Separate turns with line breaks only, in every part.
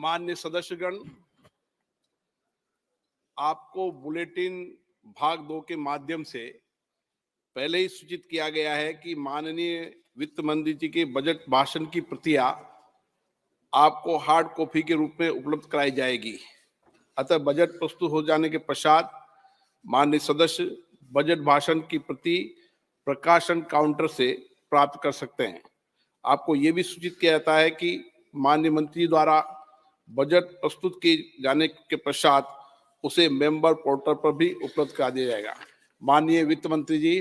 माननीय सदस्यगण, आपको बुलेटिन भाग 2 के माध्यम से पहले ही सूचित किया गया है कि माननीय वित्त मंत्री जी के बजट भाषण की प्रतियां आपको हार्ड कॉपी के रूप में उपलब्ध कराई जाएगी। अतः बजट प्रस्तुत हो जाने के पश्चात माननीय सदस्य बजट भाषण की प्रति प्रकाशन काउंटर से प्राप्त कर सकते हैं। आपको ये भी सूचित किया जाता है कि माननीय मंत्री द्वारा बजट प्रस्तुत किए जाने के पश्चात उसे मेंबर पोर्टल पर भी उपलब्ध करा दिया जाएगा। माननीय वित्त मंत्री जी।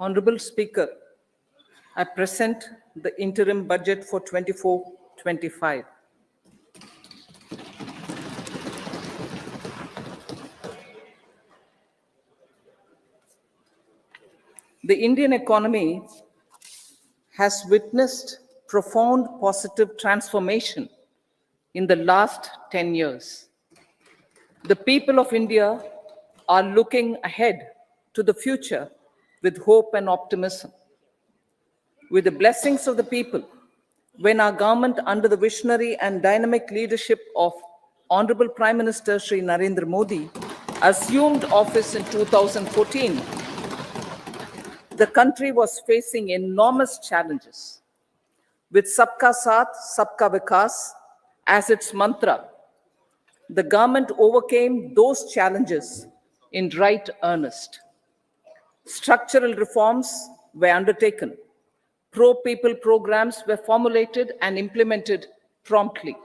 Honorable Speaker, I present the interim budget for 24-25. The Indian economy has witnessed profound positive transformation in the last 10 years. The people of India are looking ahead to the future with hope and optimism. With the blessings of the people, when our government, under the visionary and dynamic leadership of Honorable Prime Minister Shri Narendra Modi, assumed office in 2014, the country was facing enormous challenges. With Sabka Saath, Sabka Vikas as its mantra, the government overcame those challenges in right earnest. Structural reforms were undertaken. Pro-people programs were formulated and implemented promptly.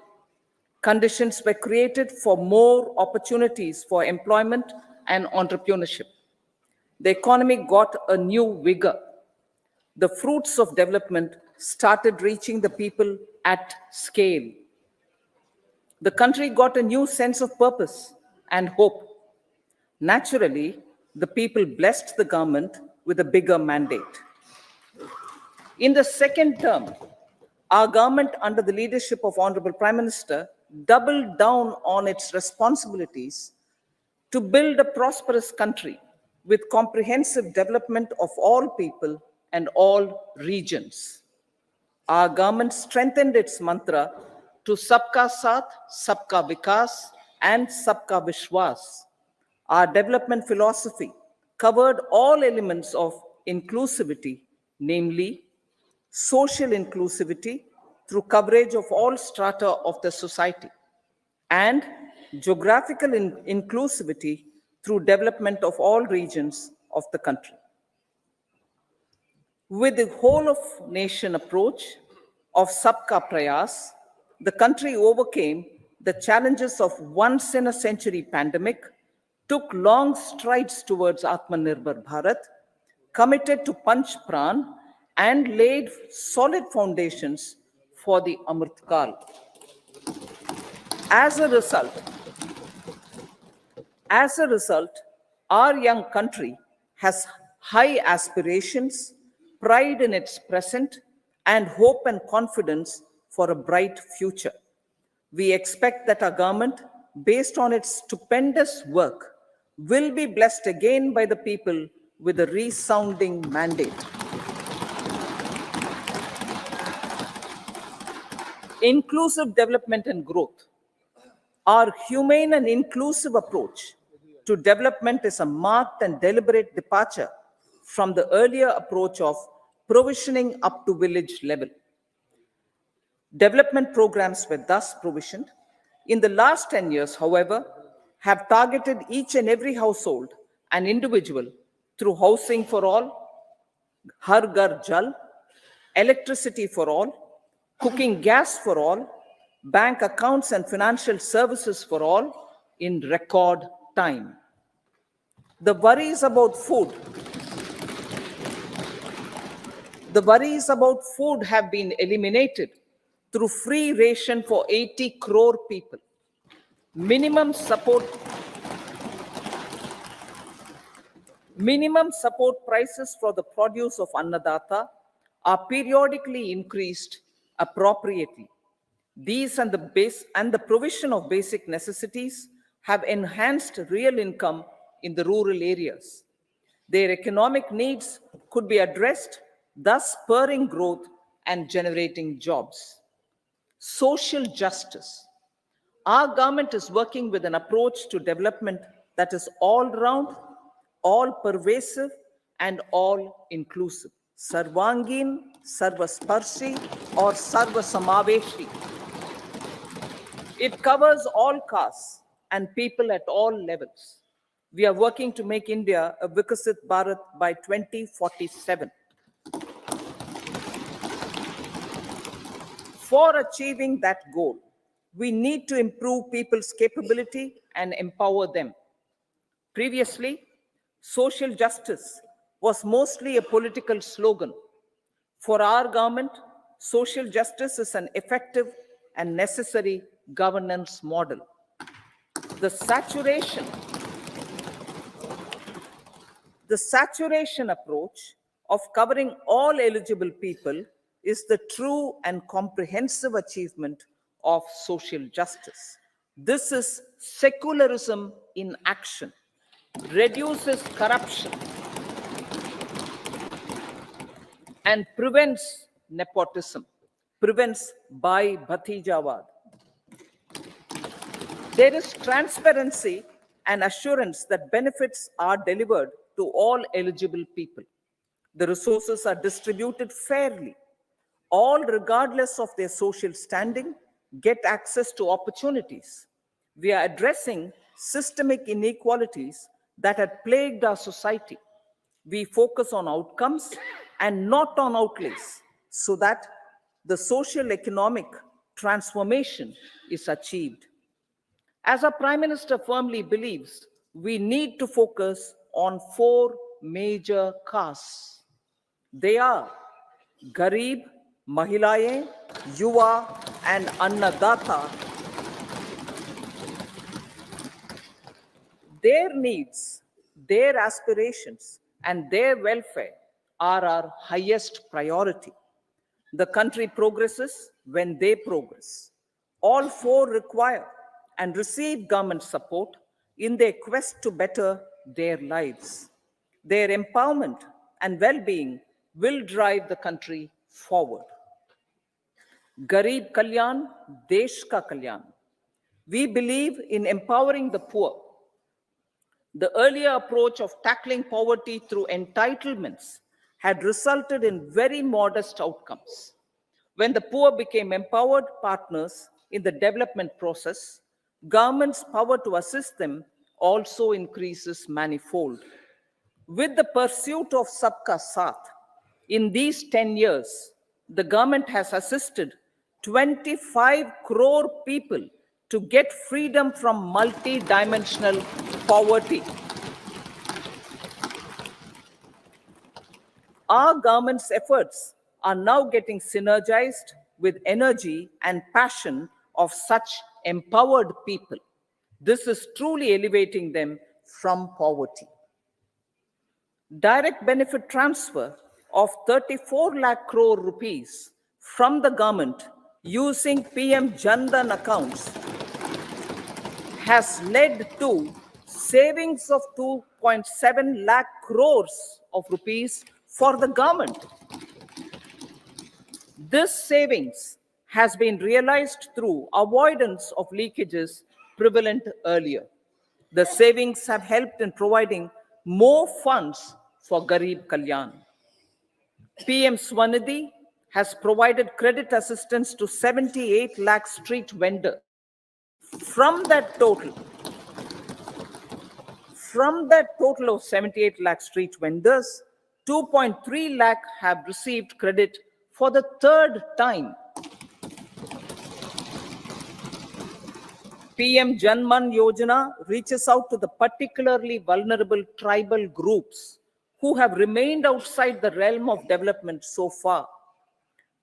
Conditions were created for more opportunities for employment and entrepreneurship. The economy got a new vigor. The fruits of development started reaching the people at scale. The country got a new sense of purpose and hope. Naturally, the people blessed the government with a bigger mandate. In the second term, our government, under the leadership of Honorable Prime Minister, doubled down on its responsibilities to build a prosperous country with comprehensive development of all people and all regions. Our government strengthened its mantra to Sabka Saath, Sabka Vikas, and Sabka Vishwas. Our development philosophy covered all elements of inclusivity, namely social inclusivity through coverage of all strata of the society, and geographical inclusivity through development of all regions of the country. With the whole of nation approach of Sabka Prayas, the country overcame the challenges of once in a century pandemic, took long strides towards Atmanirbhar Bharat, committed to Panch Pran, and laid solid foundations for the Amrit Kal. As a result, our young country has high aspirations, pride in its present, and hope and confidence for a bright future. We expect that our government, based on its stupendous work, will be blessed again by the people with a resounding mandate. Inclusive development and growth. Our humane and inclusive approach to development is a marked and deliberate departure from the earlier approach of provisioning up to village level. Development programs were thus provisioned. In the last 10 years, however, have targeted each and every household and individual through housing for all, Har Ghar Jal, electricity for all, cooking gas for all, bank accounts and financial services for all in record time. The worries about food have been eliminated through free ration for 80 crore people. Minimum support prices for the produce of Annadata are periodically increased appropriately. These and the provision of basic necessities have enhanced real income in the rural areas. Their economic needs could be addressed, thus spurring growth and generating jobs. Social justice. Our government is working with an approach to development that is all round, all pervasive, and all inclusive. Sarvangin, Sarvasparshi, or Sarvasamaveshi. It covers all castes and people at all levels. We are working to make India a Vikasit Bharat by 2047. For achieving that goal, we need to improve people's capability and empower them. Previously, social justice was mostly a political slogan. For our government, social justice is an effective and necessary governance model. The saturation approach of covering all eligible people is the true and comprehensive achievement of social justice. This is secularism in action, reduces corruption, and prevents nepotism, prevents Bhai Bhatijawad. There is transparency and assurance that benefits are delivered to all eligible people. The resources are distributed fairly. All, regardless of their social standing, get access to opportunities. We are addressing systemic inequalities that had plagued our society. We focus on outcomes and not on outlays so that the social economic transformation is achieved. As our Prime Minister firmly believes, we need to focus on 4 major castes. They are Garib, Mahilaye, Yuva, and Annadata. Their needs, their aspirations, and their welfare are our highest priority. The country progresses when they progress. All 4 require and receive government support in their quest to better their lives. Their empowerment and well-being will drive the country forward. Garib Kalyan, Desh Ka Kalyan. We believe in empowering the poor. The earlier approach of tackling poverty through entitlements had resulted in very modest outcomes. When the poor became empowered partners in the development process, government's power to assist them also increases manifold. With the pursuit of Sabka Saath, in these 10 years, the government has assisted 25 crore people to get freedom from multi-dimensional poverty. Our government's efforts are now getting synergized with energy and passion of such empowered people. This is truly elevating them from poverty. Direct benefit transfer of 34 lakh crore rupees from the government using PM Jan Dhan accounts has led to savings of 2.7 lakh crores of rupees for the government. This savings has been realized through avoidance of leakages prevalent earlier. The savings have helped in providing more funds for Garib Kalyan. PM Swanidhi has provided credit assistance to 78 lakh street vendors. From that total of 78 lakh street vendors, 2.3 lakh have received credit for the 3rd time. PM Janman Yojana reaches out to the particularly vulnerable tribal groups who have remained outside the realm of development so far.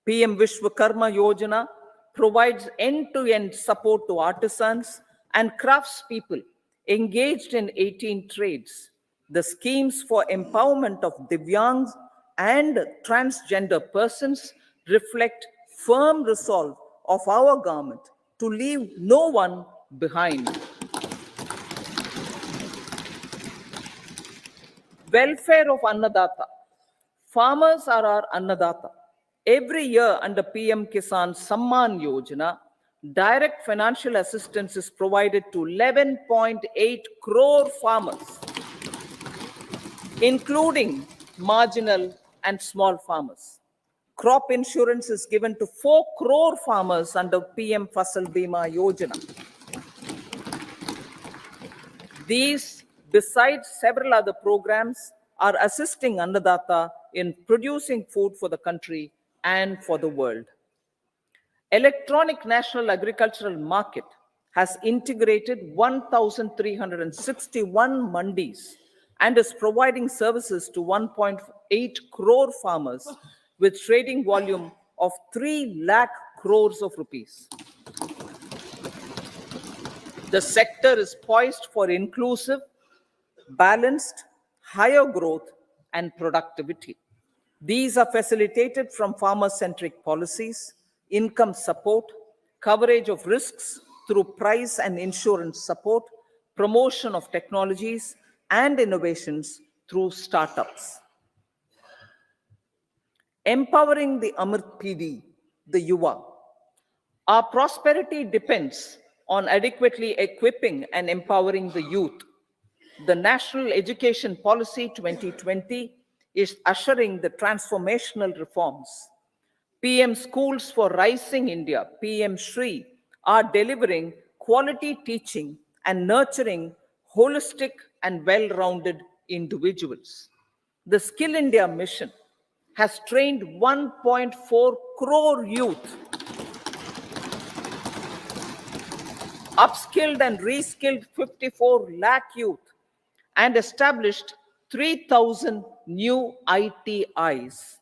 PM Vishwakarma Yojana provides end-to-end support to artisans and craftspeople engaged in 18 trades. The schemes for empowerment of Divyangs and transgender persons reflect firm resolve of our government to leave no one behind. Welfare of Annadata. Farmers are our Annadata. Every year under PM Kisan Samman Yojana, direct financial assistance is provided to 11.8 crore farmers, including marginal and small farmers. Crop insurance is given to 4 crore farmers under PM Fasal Bima Yojana. These, besides several other programs, are assisting Annadata in producing food for the country and for the world. Electronic National Agricultural Market has integrated 1,361 mandis and is providing services to 1.8 crore farmers with trading volume of 3 lakh crores of rupees. The sector is poised for inclusive, balanced, higher growth, and productivity. These are facilitated from farmer-centric policies, income support, coverage of risks through price and insurance support, promotion of technologies and innovations through startups. Empowering the Amrit PD, the Yuva. Our prosperity depends on adequately equipping and empowering the youth. The National Education Policy 2020 is ushering the transformational reforms. PM Schools for Rising India, PM Shri, are delivering quality teaching and nurturing holistic and well-rounded individuals. The Skill India mission has trained 1.4 crore youth, upskilled and reskilled 54 lakh youth, and established 3,000 new ITIs.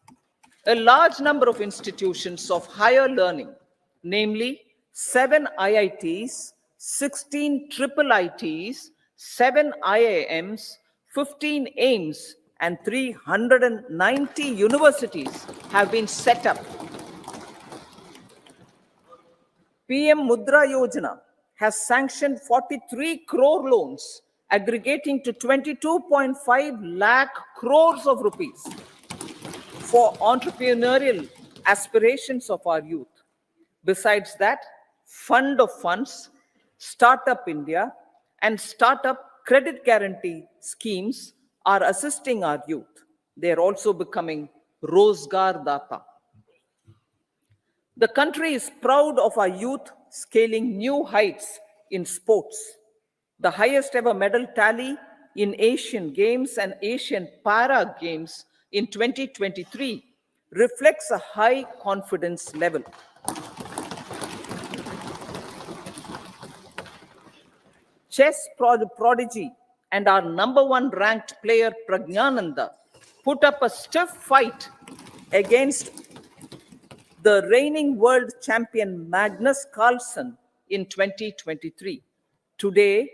A large number of institutions of higher learning, namely 7 IITs, 16 triple ITs, 7 IIMs, 15 AIMS, and 390 universities have been set up. PM Mudra Yojana has sanctioned 43 crore loans aggregating to 22.5 lakh crores of rupees for entrepreneurial aspirations of our youth. Besides that, Fund of Funds, Startup India, and Startup Credit Guarantee schemes are assisting our youth. They are also becoming Rozgar Data. The country is proud of our youth scaling new heights in sports. The highest ever medal tally in Asian Games and Asian Para Games in 2023 reflects a high confidence level. Chess prodigy and our #1 ranked player Pragnananda put up a stiff fight against the reigning world champion Magnus Carlsen in 2023. Today,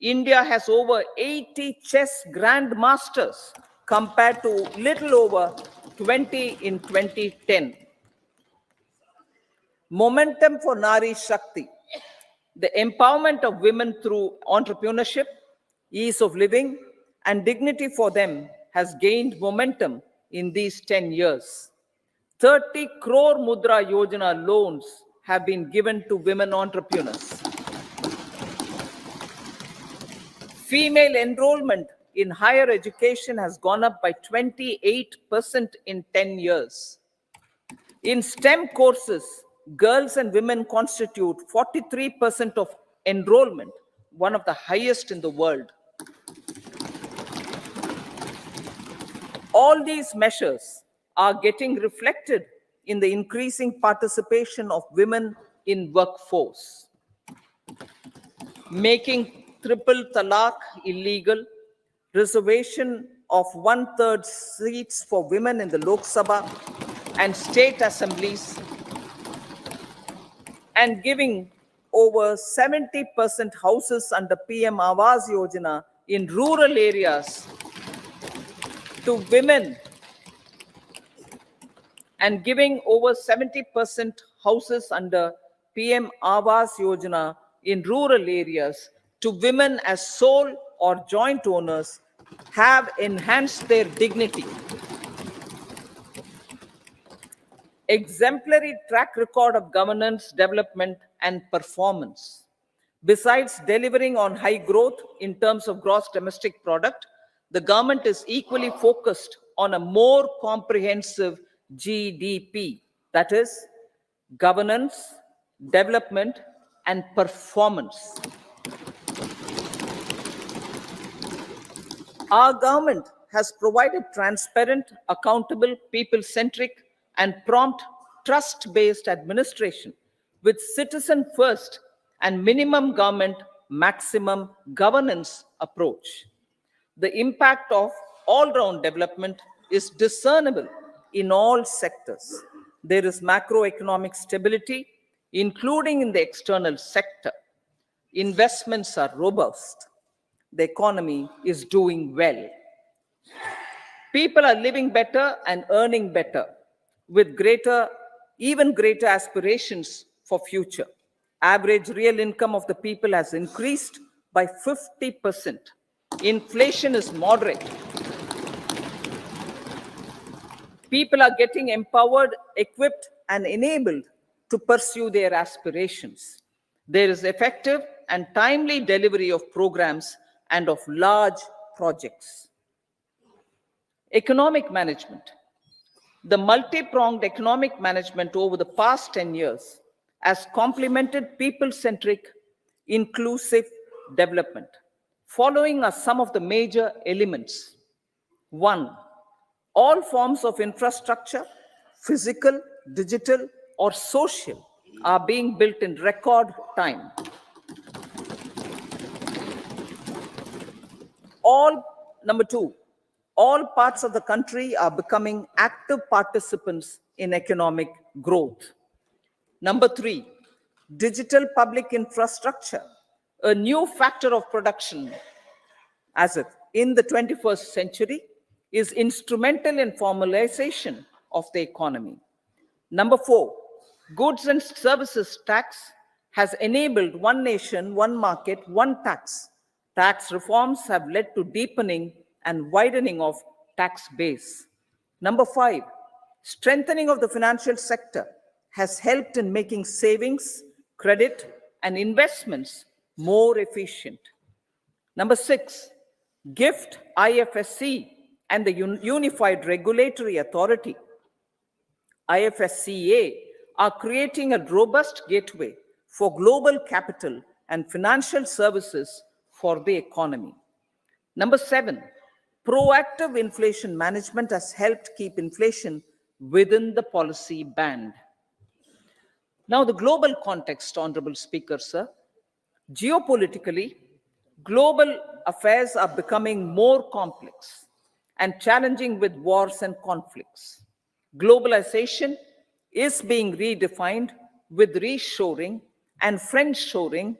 India has over 80 chess grandmasters compared to little over 20 in 2010. Momentum for Nari Shakti. The empowerment of women through entrepreneurship, ease of living, and dignity for them has gained momentum in these 10 years. 30 crore Mudra Yojana loans have been given to women entrepreneurs. Female enrollment in higher education has gone up by 28% in 10 years. In STEM courses, girls and women constitute 43% of enrollment, one of the highest in the world. All these measures are getting reflected in the increasing participation of women in workforce. Making triple talaq illegal, reservation of 1/3 seats for women in the Lok Sabha and state assemblies, and giving over 70% houses under PM Awas Yojana in rural areas to women, and giving over 70% houses under PM Awas Yojana in rural areas to women as sole or joint owners have enhanced their dignity. Exemplary track record of governance, development, and performance. Besides delivering on high growth in terms of gross domestic product, the government is equally focused on a more comprehensive GDP, that is, governance, development, and performance. Our government has provided transparent, accountable, people-centric, and prompt, trust-based administration with citizen first and minimum government, maximum governance approach. The impact of all-round development is discernible in all sectors. There is macroeconomic stability, including in the external sector. Investments are robust. The economy is doing well. People are living better and earning better with even greater aspirations for future. Average real income of the people has increased by 50%. Inflation is moderate. People are getting empowered, equipped, and enabled to pursue their aspirations. There is effective and timely delivery of programs and of large projects. Economic management. The multi-pronged economic management over the past 10 years has complemented people-centric, inclusive development. Following are some of the major elements. 1. All forms of infrastructure, physical, digital, or social, are being built in record time. Number 2, all parts of the country are becoming active participants in economic growth. Number 3, digital public infrastructure, a new factor of production as if in the 21st century, is instrumental in formalization of the economy. Number 4, goods and services tax has enabled one nation, one market, one tax. Tax reforms have led to deepening and widening of tax base. Number 5, strengthening of the financial sector has helped in making savings, credit, and investments more efficient. Number 6, GIFT, IFSC, and the Unified Regulatory Authority, IFSCA, are creating a robust gateway for global capital and financial services for the economy. Number 7, proactive inflation management has helped keep inflation within the policy band. Now, the global context, Honorable Speaker, sir. Geopolitically, global affairs are becoming more complex and challenging with wars and conflicts. Globalization is being redefined with reshoring and friendshoring,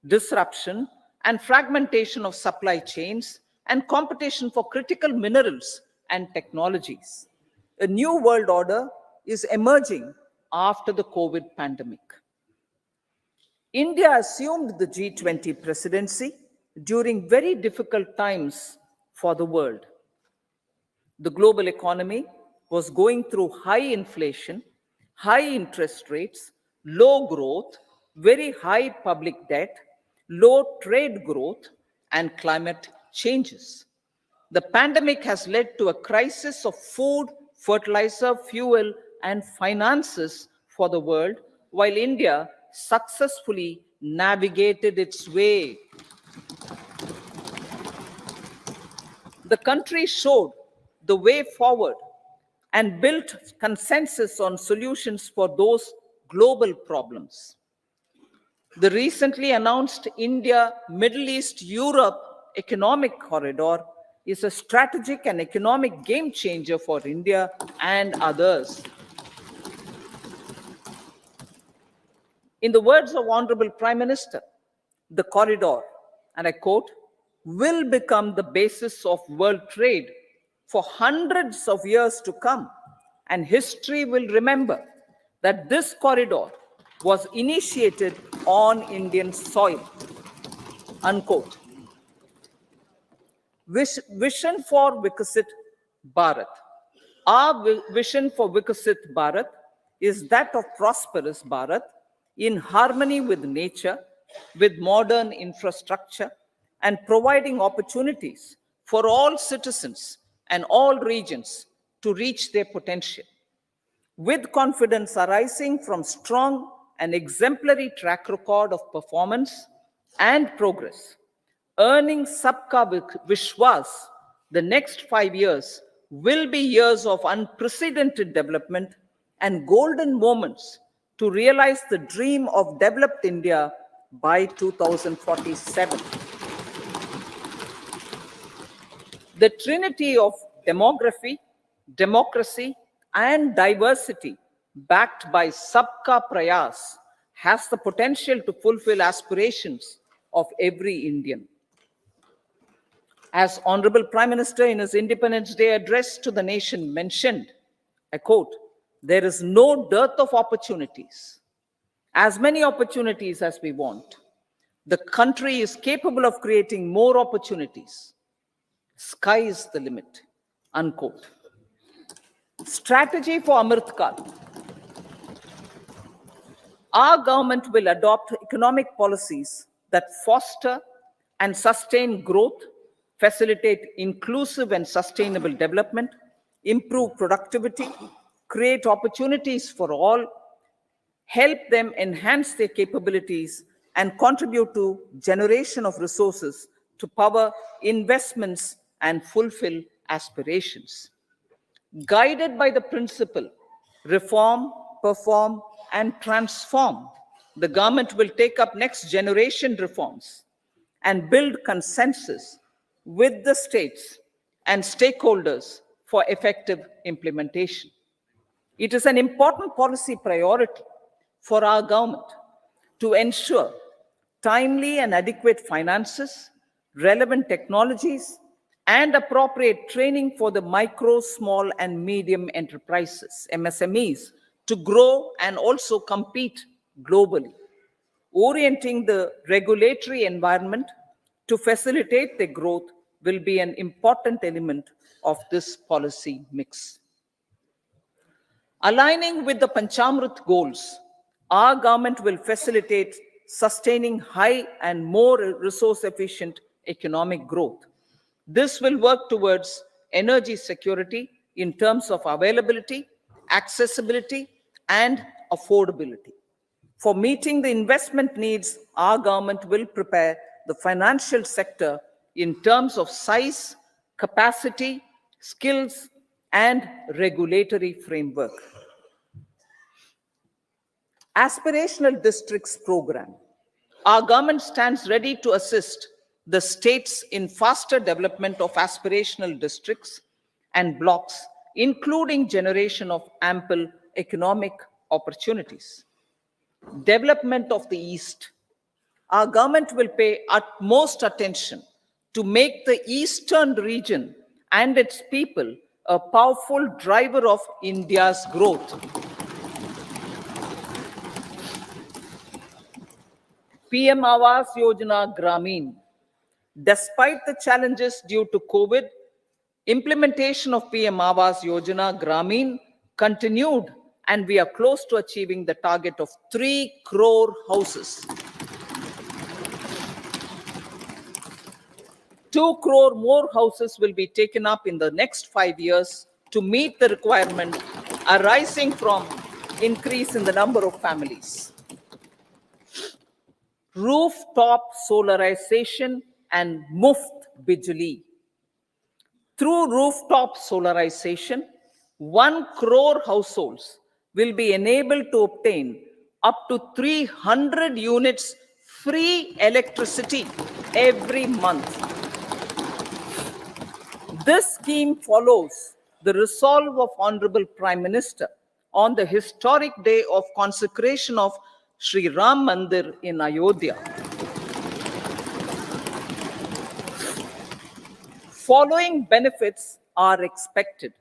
disruption and fragmentation of supply chains, and competition for critical minerals and technologies. A new world order is emerging after the COVID pandemic. India assumed the G20 presidency during very difficult times for the world. The global economy was going through high inflation, high interest rates, low growth, very high public debt, low trade growth, and climate changes. The pandemic has led to a crisis of food, fertilizer, fuel, and finances for the world, while India successfully navigated its way. The country showed the way forward and built consensus on solutions for those global problems. The recently announced India-Middle East-Europe economic corridor is a strategic and economic game changer for India and others. In the words of Honorable Prime Minister, the corridor, and I quote, will become the basis of world trade for hundreds of years to come, and history will remember that this corridor was initiated on Indian soil, unquote. Vision for Vikasit Bharat. Our vision for Vikasit Bharat is that of prosperous Bharat in harmony with nature, with modern infrastructure, and providing opportunities for all citizens and all regions to reach their potential. With confidence arising from strong and exemplary track record of performance and progress, earning Sabka Vishwas, the next 5 years will be years of unprecedented development and golden moments to realize the dream of developed India by 2047. The trinity of demography, democracy, and diversity, backed by Sabka Prayas, has the potential to fulfill aspirations of every Indian. As Honorable Prime Minister in his Independence Day address to the nation mentioned, I quote, "There is no dearth of opportunities, as many opportunities as we want. The country is capable of creating more opportunities. Sky is the limit," unquote. Strategy for Amrit Kal. Our government will adopt economic policies that foster and sustain growth, facilitate inclusive and sustainable development, improve productivity, create opportunities for all, help them enhance their capabilities, and contribute to generation of resources to power investments and fulfill aspirations. Guided by the principle, reform, perform, and transform, the government will take up next generation reforms and build consensus with the states and stakeholders for effective implementation. It is an important policy priority for our government to ensure timely and adequate finances, relevant technologies, and appropriate training for the micro, small, and medium enterprises, MSMEs, to grow and also compete globally. Orienting the regulatory environment to facilitate their growth will be an important element of this policy mix. Aligning with the Panchamrit goals, our government will facilitate sustaining high and more resource-efficient economic growth. This will work towards energy security in terms of availability, accessibility, and affordability. For meeting the investment needs, our government will prepare the financial sector in terms of size, capacity, skills, and regulatory framework. Aspirational Districts Program. Our government stands ready to assist the states in faster development of aspirational districts and blocks, including generation of ample economic opportunities. Development of the East. Our government will pay utmost attention to make the Eastern region and its people a powerful driver of India's growth. PM Awas Yojana Gramin. Despite the challenges due to COVID, implementation of PM Awas Yojana Gramin continued, and we are close to achieving the target of 3 crore houses. 2 crore more houses will be taken up in the next 5 years to meet the requirement arising from increase in the number of families. Rooftop solarization and Muft Bijli. Through rooftop solarization, 1 crore households will be enabled to obtain up to 300 units free electricity every month. This scheme follows the resolve of Honorable Prime Minister on the historic day of consecration of Sri Ram Mandir in Ayodhya. Following benefits are expected.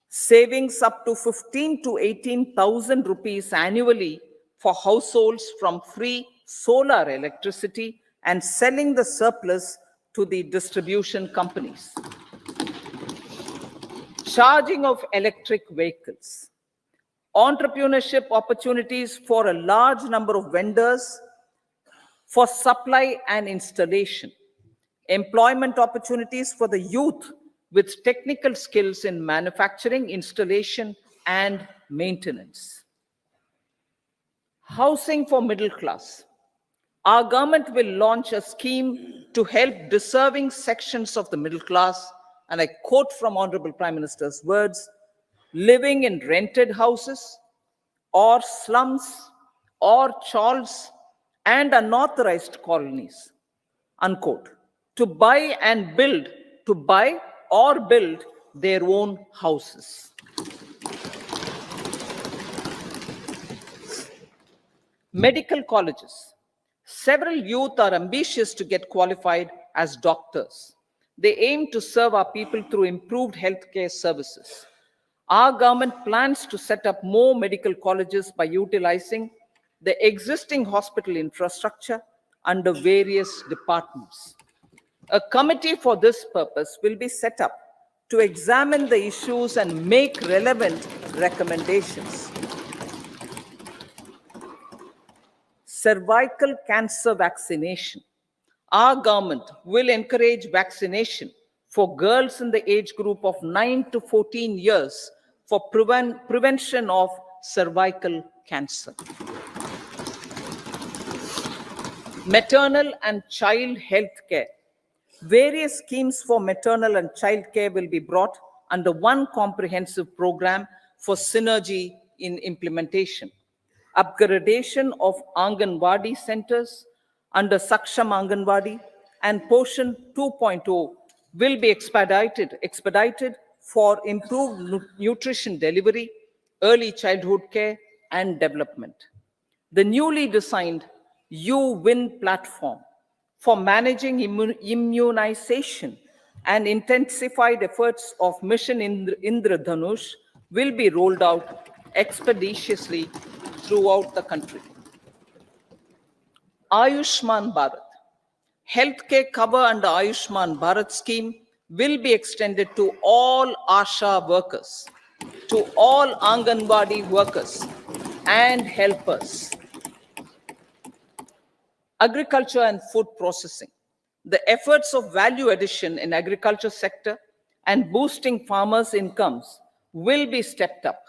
Savings up to 15 to 18,000 rupees annually for households from free solar electricity and selling the surplus to the distribution companies. Charging of electric vehicles. Entrepreneurship opportunities for a large number of vendors for supply and installation. Employment opportunities for the youth with technical skills in manufacturing, installation, and maintenance. Housing for middle class. Our government will launch a scheme to help deserving sections of the middle class, and I quote from Honorable Prime Minister's words, living in rented houses or slums or chawls and unauthorized colonies, unquote, to buy or build their own houses. Medical colleges. Several youth are ambitious to get qualified as doctors. They aim to serve our people through improved healthcare services. Our government plans to set up more medical colleges by utilizing the existing hospital infrastructure under various departments. A committee for this purpose will be set up to examine the issues and make relevant recommendations. Cervical cancer vaccination. Our government will encourage vaccination for girls in the age group of 9 to 14 years for prevention of cervical cancer. Maternal and child health care. Various schemes for maternal and child care will be brought under one comprehensive program for synergy in implementation. Upgradation of Anganwadi centers under Saksham Anganwadi and Poshan 2.0 will be expedited for improved nutrition delivery, early childhood care, and development. The newly designed U-Win platform for managing immunization and intensified efforts of Mission Indradhanush will be rolled out expeditiously throughout the country. Ayushman Bharat. Healthcare cover under Ayushman Bharat scheme will be extended to all ASHA workers, to all Anganwadi workers and helpers. Agriculture and food processing. The efforts of value addition in agriculture sector and boosting farmers' incomes will be stepped up.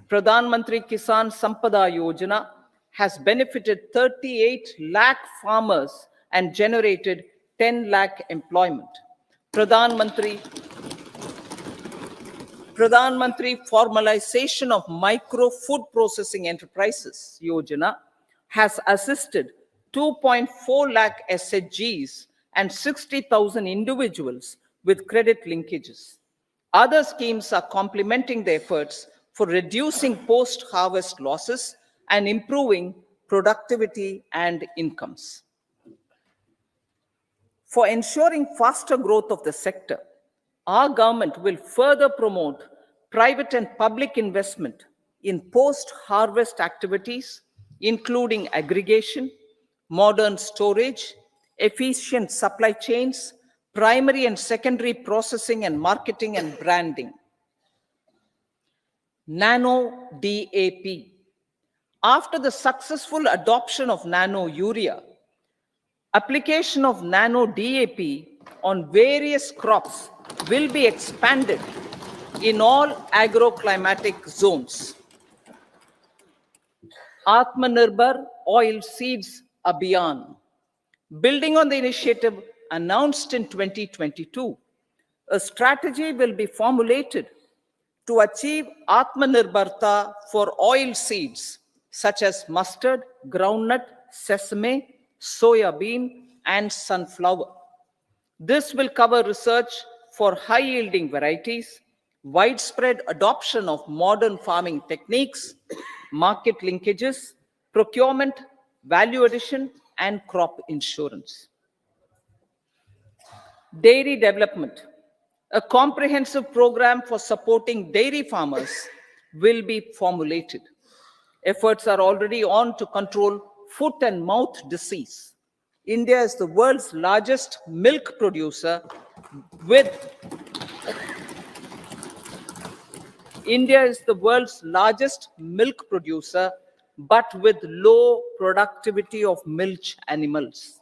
Pradhan Mantri Kisan Sampada Yojana has benefited 38 lakh farmers and generated 10 lakh employment. Pradhan Mantri Formalization of Micro Food Processing Enterprises Yojana has assisted 2.4 lakh SHGs and 60,000 individuals with credit linkages. Other schemes are complementing the efforts for reducing post-harvest losses and improving productivity and incomes. For ensuring faster growth of the sector, our government will further promote private and public investment in post-harvest activities, including aggregation, modern storage, efficient supply chains, primary and secondary processing and marketing and branding. Nano DAP. After the successful adoption of nano urea, application of nano DAP on various crops will be expanded in all agroclimatic zones. Atmanirbhar Oil Seeds Abhiyan. Building on the initiative announced in 2022, a strategy will be formulated to achieve Atmanirbharta for oil seeds such as mustard, groundnut, sesame, soya bean, and sunflower. This will cover research for high-yielding varieties, widespread adoption of modern farming techniques, market linkages, procurement, value addition, and crop insurance. Dairy development. A comprehensive program for supporting dairy farmers will be formulated. Efforts are already on to control foot and mouth disease, India is the world's largest milk producer with India is the world's largest milk producer, but with low productivity of milch animals.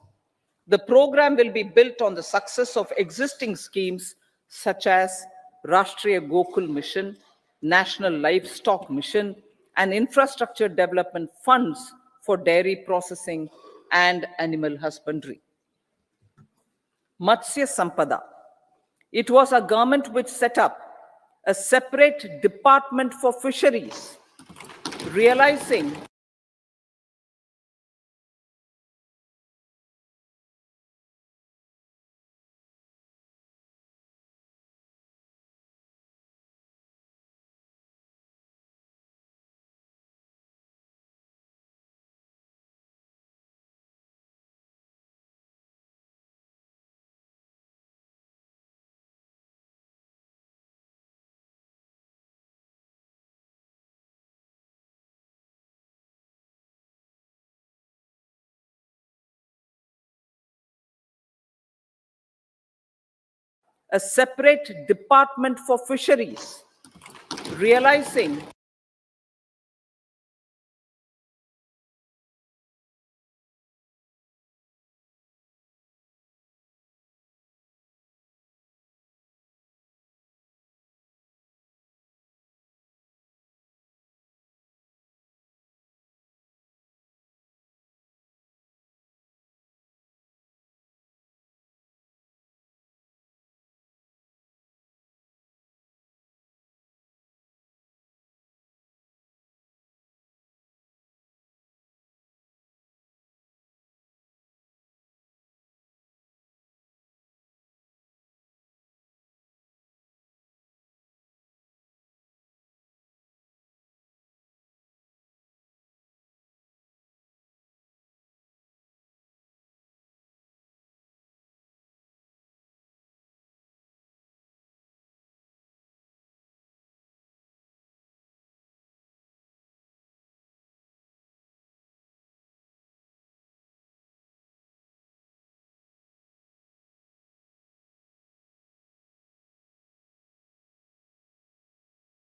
The program will be built on the success of existing schemes such as Rashtriya Gokul Mission, National Livestock Mission, and infrastructure development funds for dairy processing and animal husbandry. Matsya Sampada. It was our government which set up a separate department for fisheries, realizing a separate department for fisheries, realizing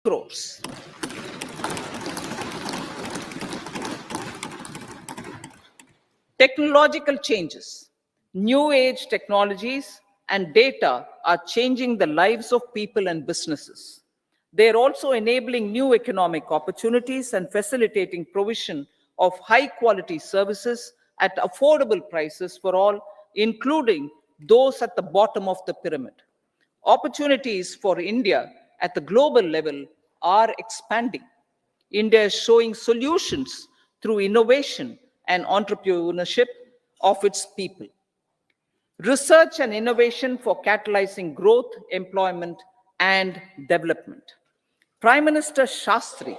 crores. Technological changes, new age technologies, and data are changing the lives of people and businesses. They are also enabling new economic opportunities and facilitating provision of high quality services at affordable prices for all, including those at the bottom of the pyramid. Opportunities for India at the global level are expanding. India is showing solutions through innovation and entrepreneurship of its people. Research and innovation for catalyzing growth, employment, and development. Prime Minister Shastri,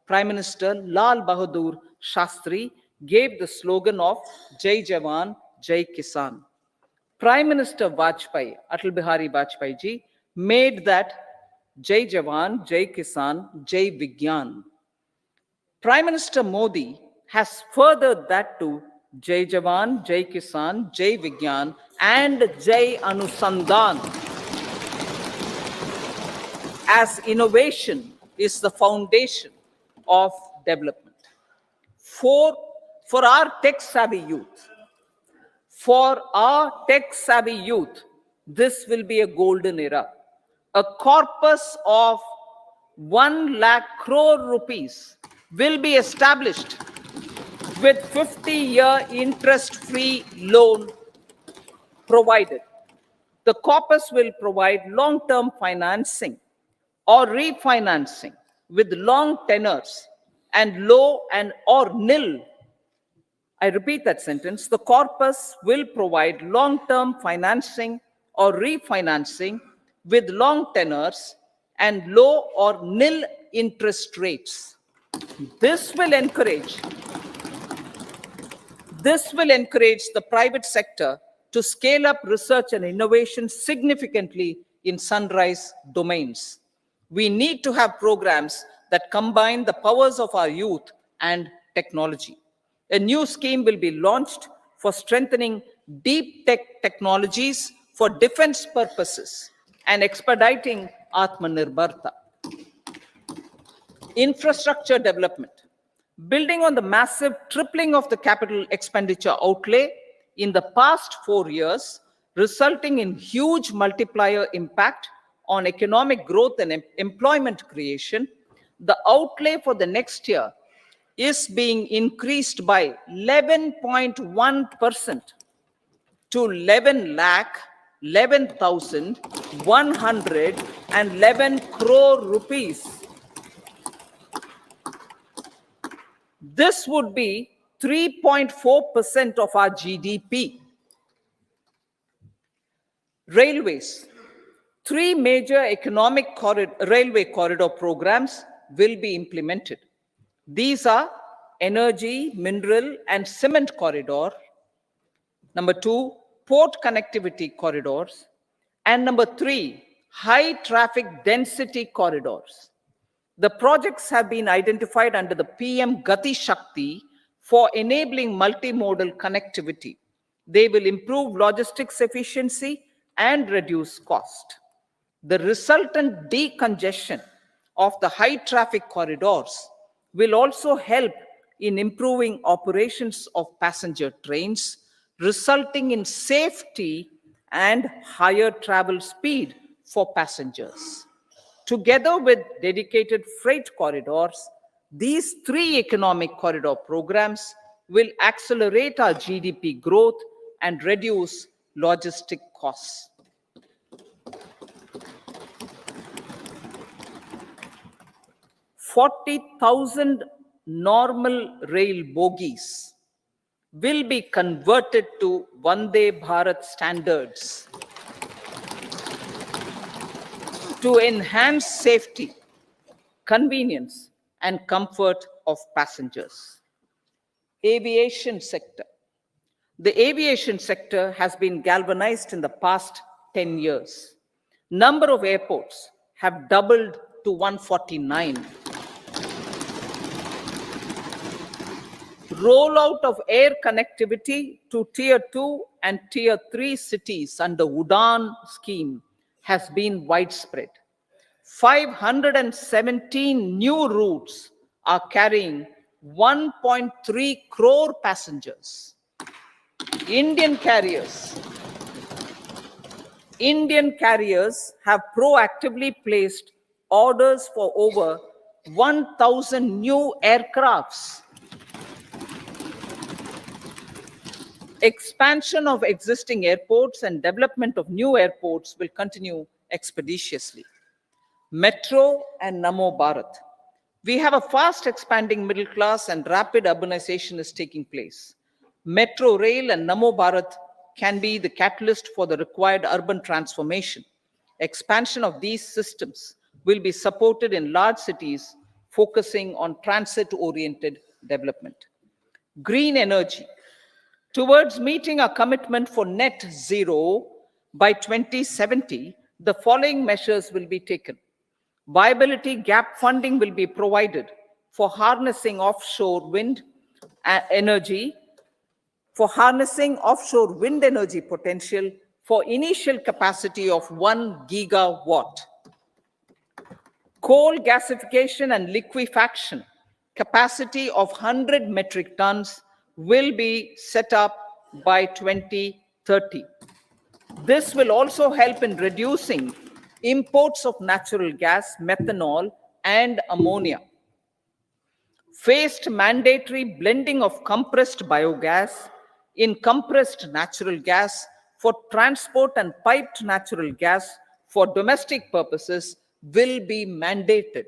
Prime Minister Lal Bahadur Shastri gave the slogan of Jai Jawan, Jai Kisan. Prime Minister Vajpayee, Atal Bihari Vajpayee ji, made that Jai Jawan, Jai Kisan, Jai Vigyan. Prime Minister Modi has furthered that to Jai Jawan, Jai Kisan, Jai Vigyan, and Jai Anusandhan, as innovation is the foundation of development. For our tech-savvy youth, this will be a golden era. A corpus of 1 lakh crore rupees will be established with 50-year interest-free loan provided. The corpus will provide long-term financing or refinancing with long tenors and low and or nil. I repeat that sentence. The corpus will provide long-term financing or refinancing with long tenors and low or nil interest rates. This will encourage the private sector to scale up research and innovation significantly in sunrise domains. We need to have programs that combine the powers of our youth and technology. A new scheme will be launched for strengthening deep tech technologies for defense purposes and expediting Atmanirbharta. Infrastructure development. Building on the massive tripling of the capital expenditure outlay in the past 4 years, resulting in huge multiplier impact on economic growth and employment creation, the outlay for the next year is being increased by 11.1% to 11,111 crore rupees. This would be 3.4% of our GDP. Railways. 3 major economic railway corridor programs will be implemented. These are energy, mineral, and cement corridor. Number 2, port connectivity corridors. And number 3, high traffic density corridors. The projects have been identified under the PM Gati Shakti for enabling multimodal connectivity. They will improve logistics efficiency and reduce cost. The resultant decongestion of the high traffic corridors will also help in improving operations of passenger trains, resulting in safety and higher travel speed for passengers. Together with dedicated freight corridors, these 3 economic corridor programs will accelerate our GDP growth and reduce logistic costs. "40,000 normal rail bogies will be converted to Vande Bharat standards to enhance safety, convenience, and comfort of passengers." Aviation sector. The aviation sector has been galvanized in the past 10 years. Number of airports have doubled to 149. Rollout of air connectivity to Tier 2 and Tier 3 cities under UDAN scheme has been widespread. 517 new routes are carrying 1.3 crore passengers. Indian carriers have proactively placed orders for over 1,000 new aircrafts. Expansion of existing airports and development of new airports will continue expeditiously. Metro and Namo Bharat. We have a fast expanding middle class and rapid urbanization is taking place. Metro rail and Namo Bharat can be the catalyst for the required urban transformation. Expansion of these systems will be supported in large cities, focusing on transit-oriented development. Green energy. Towards meeting our commitment for net zero by 2070, the following measures will be taken. Viability gap funding will be provided for harnessing offshore wind energy, potential for initial capacity of 1 gigawatt. Coal gasification and liquefaction capacity of 100 metric tons will be set up by 2030. This will also help in reducing imports of natural gas, methanol, and ammonia. Phased mandatory blending of compressed biogas in compressed natural gas for transport and piped natural gas for domestic purposes will be mandated.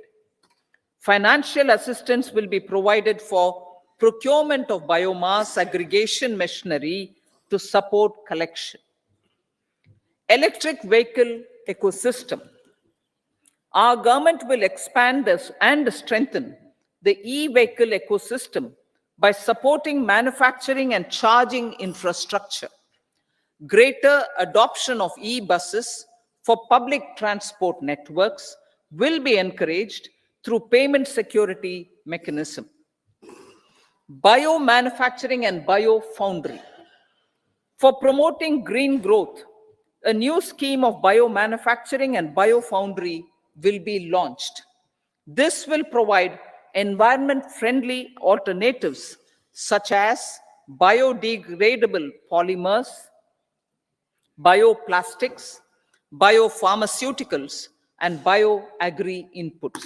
Financial assistance will be provided for procurement of biomass aggregation machinery to support collection. Electric vehicle ecosystem. Our government will expand this and strengthen the e-vehicle ecosystem by supporting manufacturing and charging infrastructure. Greater adoption of e-buses for public transport networks will be encouraged through payment security mechanism. Biomanufacturing and biofoundry. For promoting green growth, a new scheme of biomanufacturing and biofoundry will be launched. This will provide environment-friendly alternatives such as biodegradable polymers, bioplastics, biopharmaceuticals, and bioagri inputs.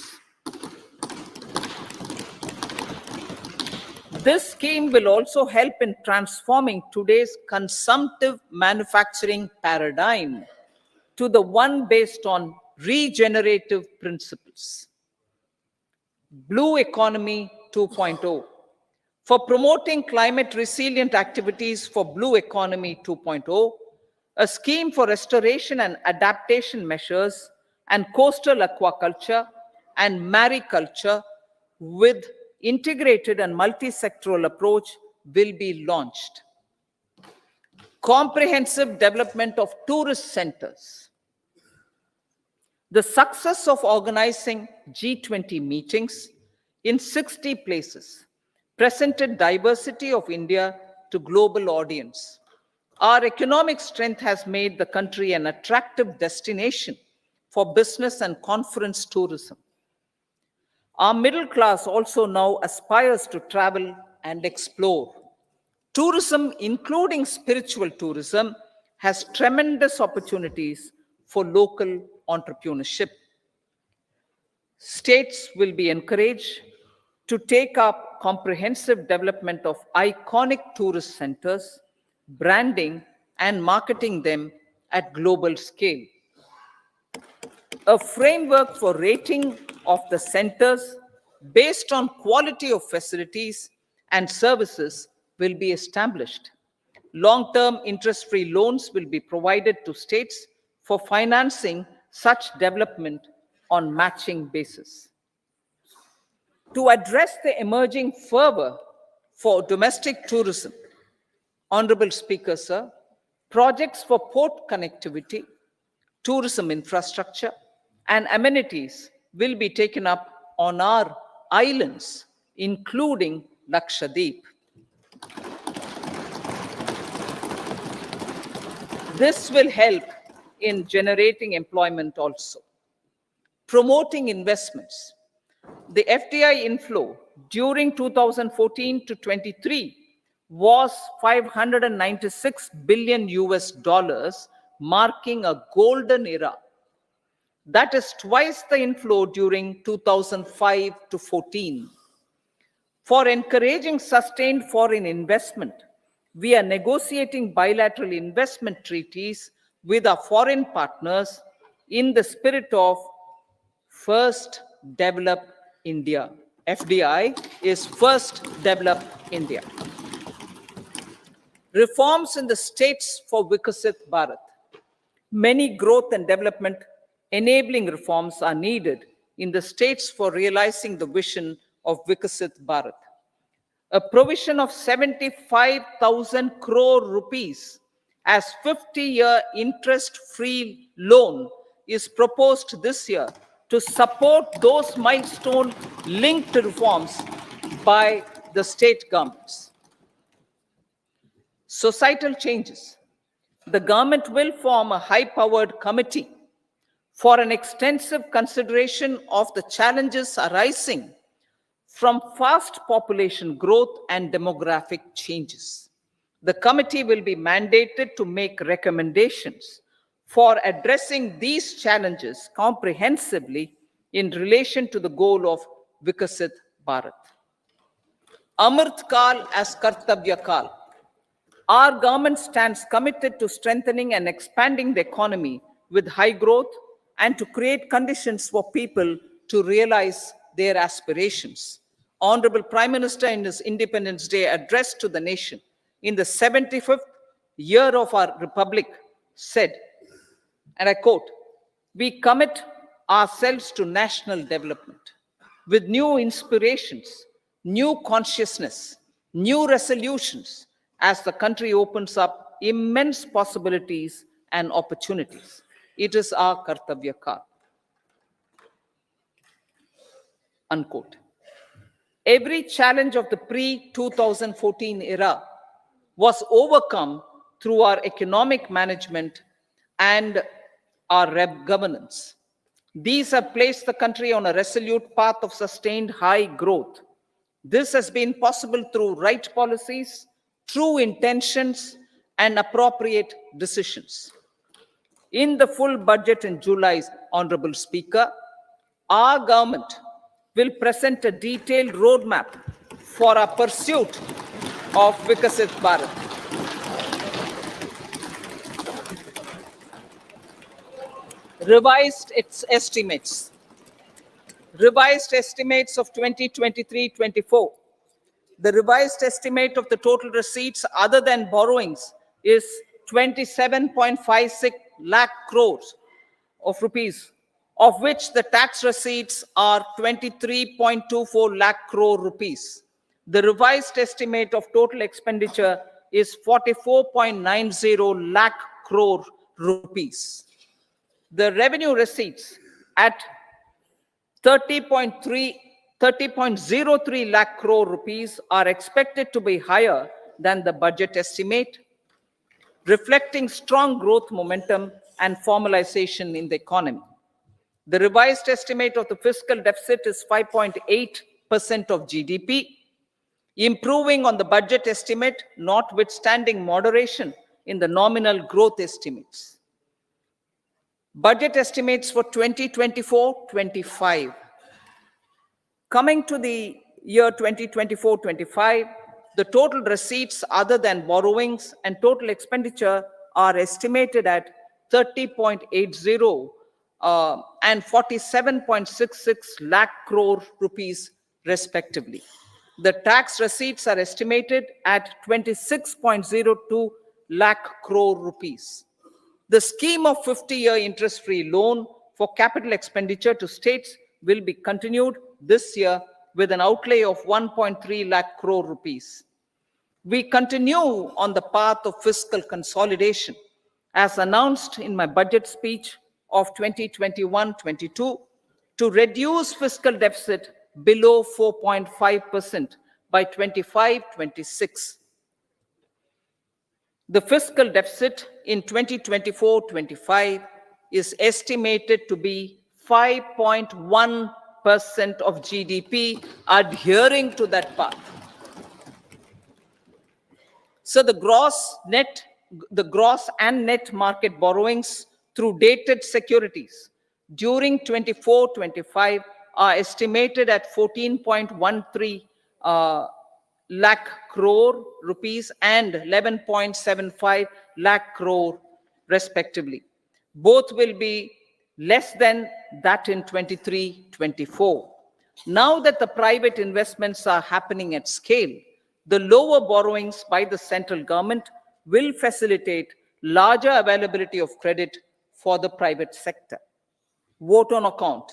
This scheme will also help in transforming today's consumptive manufacturing paradigm to the one based on regenerative principles. Blue Economy 2.0. For promoting climate resilient activities for Blue Economy 2.0, a scheme for restoration and adaptation measures and coastal aquaculture and mariculture with integrated and multi-sectoral approach will be launched. Comprehensive development of tourist centers. The success of organizing G20 meetings in 60 places presented diversity of India to global audience. Our economic strength has made the country an attractive destination for business and conference tourism. Our middle class also now aspires to travel and explore. Tourism, including spiritual tourism, has tremendous opportunities for local entrepreneurship. States will be encouraged to take up comprehensive development of iconic tourist centers, branding and marketing them at global scale. A framework for rating of the centers based on quality of facilities and services will be established. Long-term interest-free loans will be provided to states for financing such development on matching basis. To address the emerging fervor for domestic tourism, Honorable Speaker, sir, projects for port connectivity, tourism infrastructure, and amenities will be taken up on our islands, including Lakshadweep. This will help in generating employment also. Promoting investments. The FDI inflow during 2014 to 23 was 596 billion US dollars, marking a golden era. That is twice the inflow during 2005 to 14. For encouraging sustained foreign investment, we are negotiating bilateral investment treaties with our foreign partners in the spirit of First Develop India. FDI is First Develop India. Reforms in the states for Vikasit Bharat. Many growth and development enabling reforms are needed in the states for realizing the vision of Vikasit Bharat. A provision of 75,000 crore rupees as 50-year interest-free loan is proposed this year to support those milestone-linked reforms by the state governments. Societal changes. The government will form a high-powered committee for an extensive consideration of the challenges arising from fast population growth and demographic changes. The committee will be mandated to make recommendations for addressing these challenges comprehensively in relation to the goal of Vikasit Bharat. Amrit Kal as Kartavya Kal. Our government stands committed to strengthening and expanding the economy with high growth and to create conditions for people to realize their aspirations. Honorable Prime Minister, in his Independence Day address to the nation in the 75th year of our Republic, said, and I quote, "We commit ourselves to national development with new inspirations, new consciousness, new resolutions as the country opens up immense possibilities and opportunities. It is our Kartavya Kal." Unquote. Every challenge of the pre-2014 era was overcome through our economic management and our governance. These have placed the country on a resolute path of sustained high growth. This has been possible through right policies, true intentions, and appropriate decisions. In the full budget in July, Honorable Speaker, our government will present a detailed roadmap for our pursuit of Vikasit Bharat. Revised estimates of 2023-24. The revised estimate of the total receipts other than borrowings is 27.56 lakh crores of rupees, of which the tax receipts are 23.24 lakh crore rupees. The revised estimate of total expenditure is 44.90 lakh crore rupees. The revenue receipts at 30.03 lakh crore rupees are expected to be higher than the budget estimate, reflecting strong growth momentum and formalization in the economy. The revised estimate of the fiscal deficit is 5.8% of GDP, improving on the budget estimate, notwithstanding moderation in the nominal growth estimates. Budget estimates for 2024-25. Coming to the year 2024-25, the total receipts other than borrowings and total expenditure are estimated at 30.80 and 47.66 lakh crore rupees respectively. The tax receipts are estimated at 26.02 lakh crore rupees. The scheme of 50-year interest-free loan for capital expenditure to states will be continued this year with an outlay of 1.3 lakh crore rupees. We continue on the path of fiscal consolidation, as announced in my budget speech of 2021-22, to reduce fiscal deficit below 4.5% by 25-26. The fiscal deficit in 2024-25 is estimated to be 5.1% of GDP, adhering to that path. So the gross and net market borrowings through dated securities during 24-25 are estimated at 14.13 lakh crore rupees and 11.75 lakh crore respectively. Both will be less than that in 23-24. Now that the private investments are happening at scale, the lower borrowings by the central government will facilitate larger availability of credit for the private sector. Vote on account.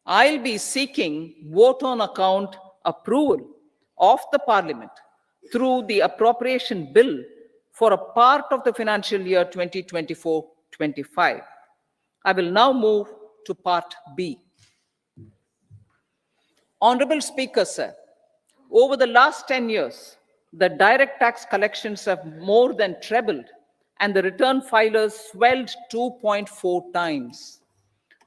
I'll be seeking vote on account approval of the Parliament through the appropriation bill for a part of the financial year 2024-25. I will now move to part B. Honorable Speaker, sir, over the last 10 years, the direct tax collections have more than trebled and the return filers swelled 2.4 times.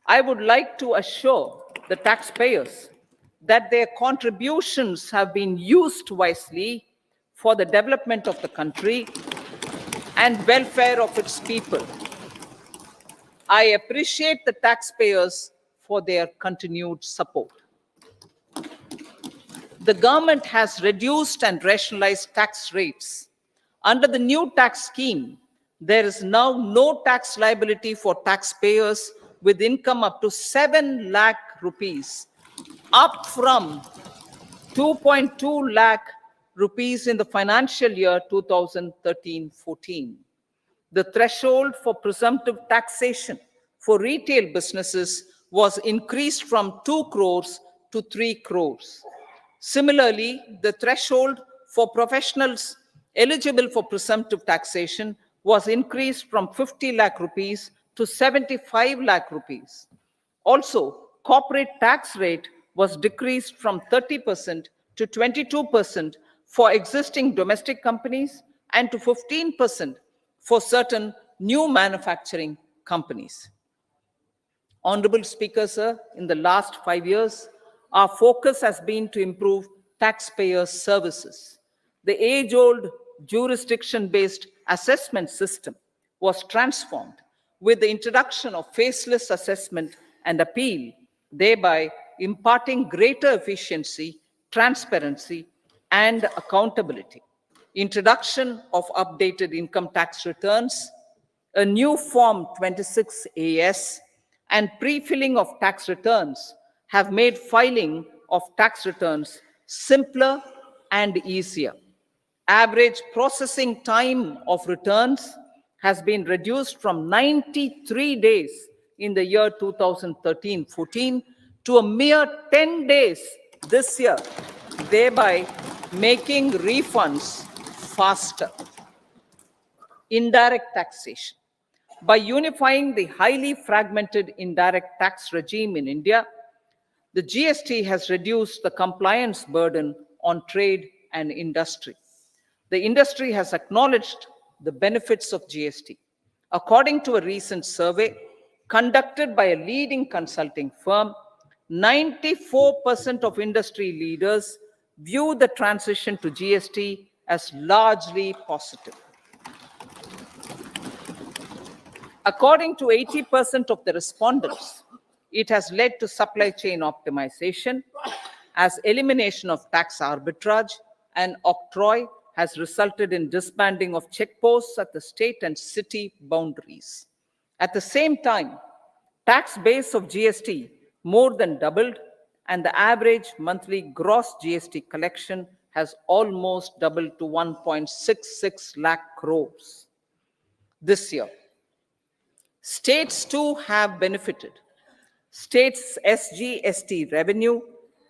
I would like to assure the taxpayers that their contributions have been used wisely for the development of the country and welfare of its people. I appreciate the taxpayers for their continued support. The government has reduced and rationalized tax rates. Under the new tax scheme, there is now no tax liability for taxpayers with income up to 7 lakh rupees, up from 2.2 lakh rupees in the financial year 2013-14. The threshold for presumptive taxation for retail businesses was increased from 2 crores to 3 crores. Similarly, the threshold for professionals eligible for presumptive taxation was increased from 50 lakh rupees to 75 lakh rupees. Also, corporate tax rate was decreased from 30% to 22% for existing domestic companies and to 15% for certain new manufacturing companies. Honorable Speaker, sir, in the last 5 years, our focus has been to improve taxpayer services. The age-old jurisdiction-based assessment system was transformed with the introduction of faceless assessment and appeal, thereby imparting greater efficiency, transparency, and accountability. Introduction of updated income tax returns, a new Form 26AS, and pre-filling of tax returns have made filing of tax returns simpler and easier. Average processing time of returns has been reduced from 93 days in the year 2013-14 to a mere 10 days this year, thereby making refunds faster. Indirect taxation. By unifying the highly fragmented indirect tax regime in India, the GST has reduced the compliance burden on trade and industry. The industry has acknowledged the benefits of GST. According to a recent survey conducted by a leading consulting firm, 94% of industry leaders view the transition to GST as largely positive. According to 80% of the respondents, it has led to supply chain optimization, as elimination of tax arbitrage and octroi has resulted in disbanding of checkposts at the state and city boundaries. At the same time, tax base of GST more than doubled, and the average monthly gross GST collection has almost doubled to 1.66 lakh crores this year. States too have benefited. States' SGST revenue,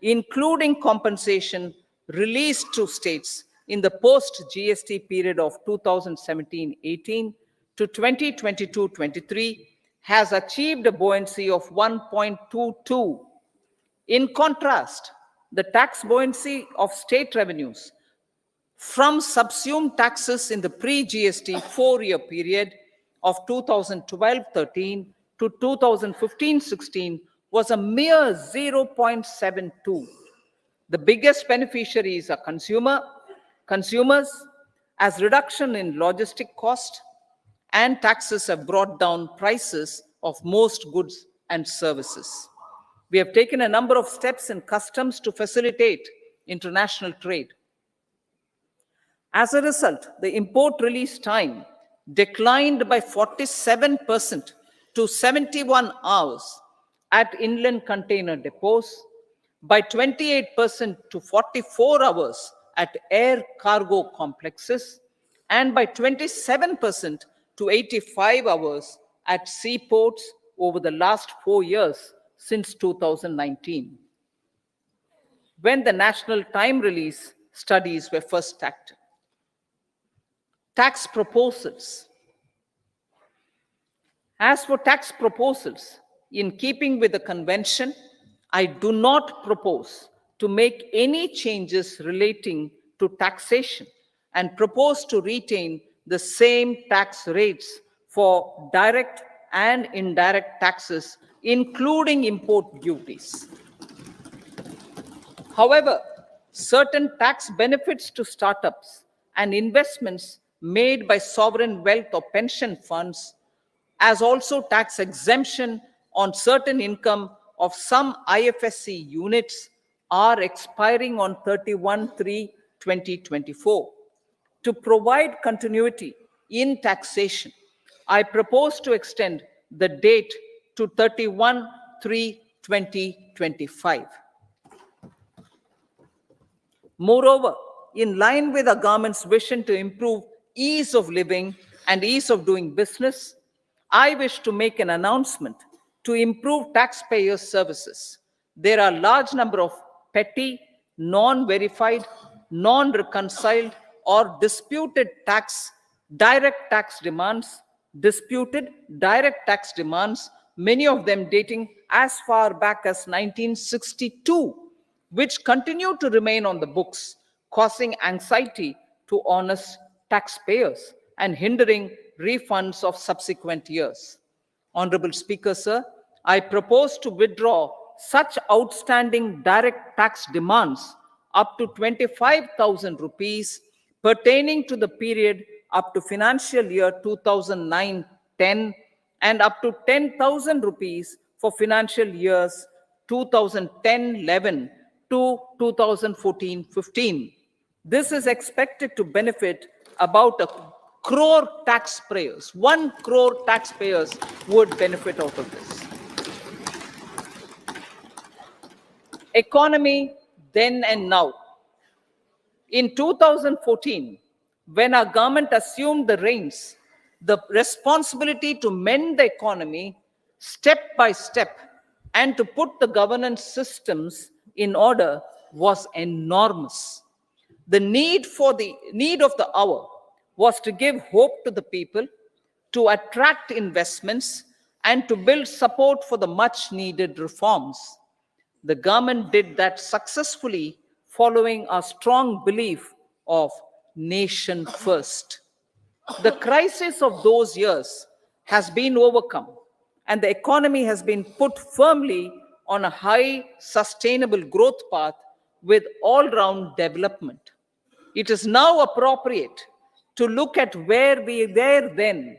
including compensation released to states in the post-GST period of 2017-18 to 2022-23, has achieved a buoyancy of 1.22. In contrast, the tax buoyancy of state revenues from subsumed taxes in the pre-GST 4-year period of 2012-13 to 2015-16 was a mere 0.72. The biggest beneficiaries are consumers, as reduction in logistic cost and taxes have brought down prices of most goods and services. We have taken a number of steps in customs to facilitate international trade. As a result, the import release time declined by 47% to 71 hours at inland container depots, by 28% to 44 hours at air cargo complexes, and by 27% to 85 hours at seaports over the last 4 years since 2019, when the national time release studies were first started. Tax proposals. As for tax proposals, in keeping with the convention, I do not propose to make any changes relating to taxation and propose to retain the same tax rates for direct and indirect taxes, including import duties. However, certain tax benefits to startups and investments made by sovereign wealth or pension funds, as also tax exemption on certain income of some IFSC units, are expiring on 31/3/2024. To provide continuity in taxation, I propose to extend the date to 31/3/2025. Moreover, in line with our government's vision to improve ease of living and ease of doing business, I wish to make an announcement to improve taxpayer services. There are a large number of petty, non-verified, non-reconciled, or disputed direct tax demands, many of them dating as far back as 1962, which continue to remain on the books, causing anxiety to honest taxpayers and hindering refunds of subsequent years. Honorable Speaker, sir, I propose to withdraw such outstanding direct tax demands up to 25,000 rupees pertaining to the period up to financial year 2009-10 and up to 10,000 rupees for financial years 2010-11 to 2014-15. This is expected to benefit about a crore taxpayers. 1 crore taxpayers would benefit out of this. Economy then and now. In 2014, when our government assumed the reins, the responsibility to mend the economy step by step and to put the governance systems in order was enormous. The need of the hour was to give hope to the people, to attract investments, and to build support for the much needed reforms. The government did that successfully, following a strong belief of nation first. The crisis of those years has been overcome, and the economy has been put firmly on a high, sustainable growth path with all-round development. It is now appropriate to look at where we were then.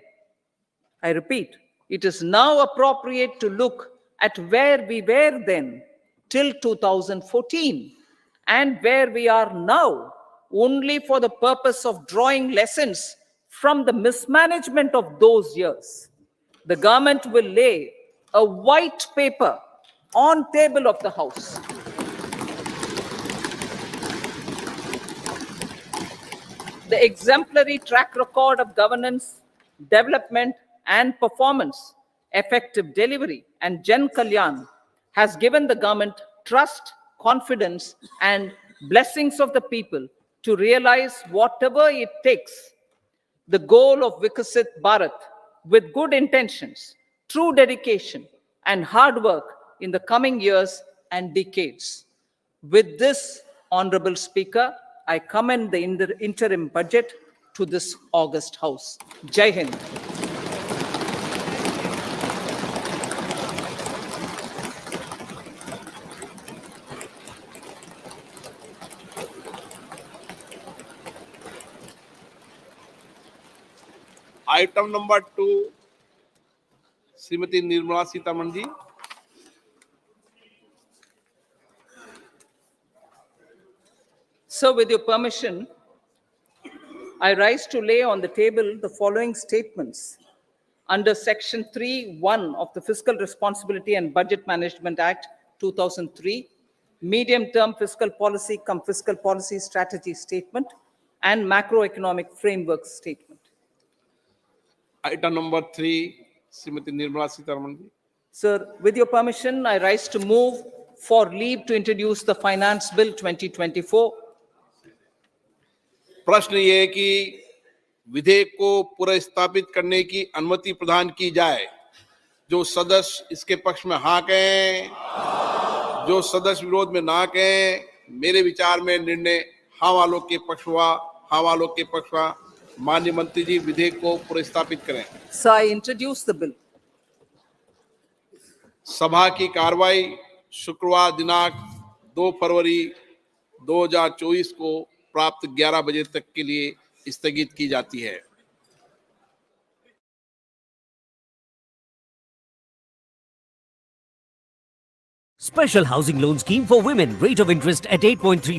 I repeat, it is now appropriate to look at where we were then till 2014 and where we are now, only for the purpose of drawing lessons from the mismanagement of those years. The government will lay a white paper on table of the House. The exemplary track record of governance, development, and performance, effective delivery, and Jan Kalyan has given the government trust, confidence, and blessings of the people to realize whatever it takes. The goal of Vikasit Bharat with good intentions, true dedication, and hard work in the coming years and decades. With this, Honorable Speaker, I commend the interim budget to this august House. Jai Hind.
Item number 2, Shrimati Nirmala Sitharaman ji.
Sir, with your permission, I rise to lay on the table the following statements. Under Section 3(1) of the Fiscal Responsibility and Budget Management Act 2003, medium-term fiscal policy cum fiscal policy strategy statement and macroeconomic framework statement.
Item number 3, Shrimati Nirmala Sitharaman ji.
Sir, with your permission, I rise to move for leave to introduce the Finance Bill 2024.
प्रश्न ये है कि विधेयक को पुनर्स्थापित करने की अनुमति प्रदान की जाए. जो सदस्य इसके पक्ष में हाँ कहें, जो सदस्य विरोध में ना कहें. मेरे विचार में निर्णय हाँ वालों के पक्ष हुआ. हाँ वालों के पक्ष हुआ. माननीय मंत्री जी, विधेयक को पुनर्स्थापित करें.
Sir, I introduce the bill.
सभा की कार्रवाई शुक्रवार दिनांक 2 फरवरी 2024 को प्राप्त 11 बजे तक के लिए स्थगित की जाती है.
Special housing loan scheme for women. Rate of interest at 8.3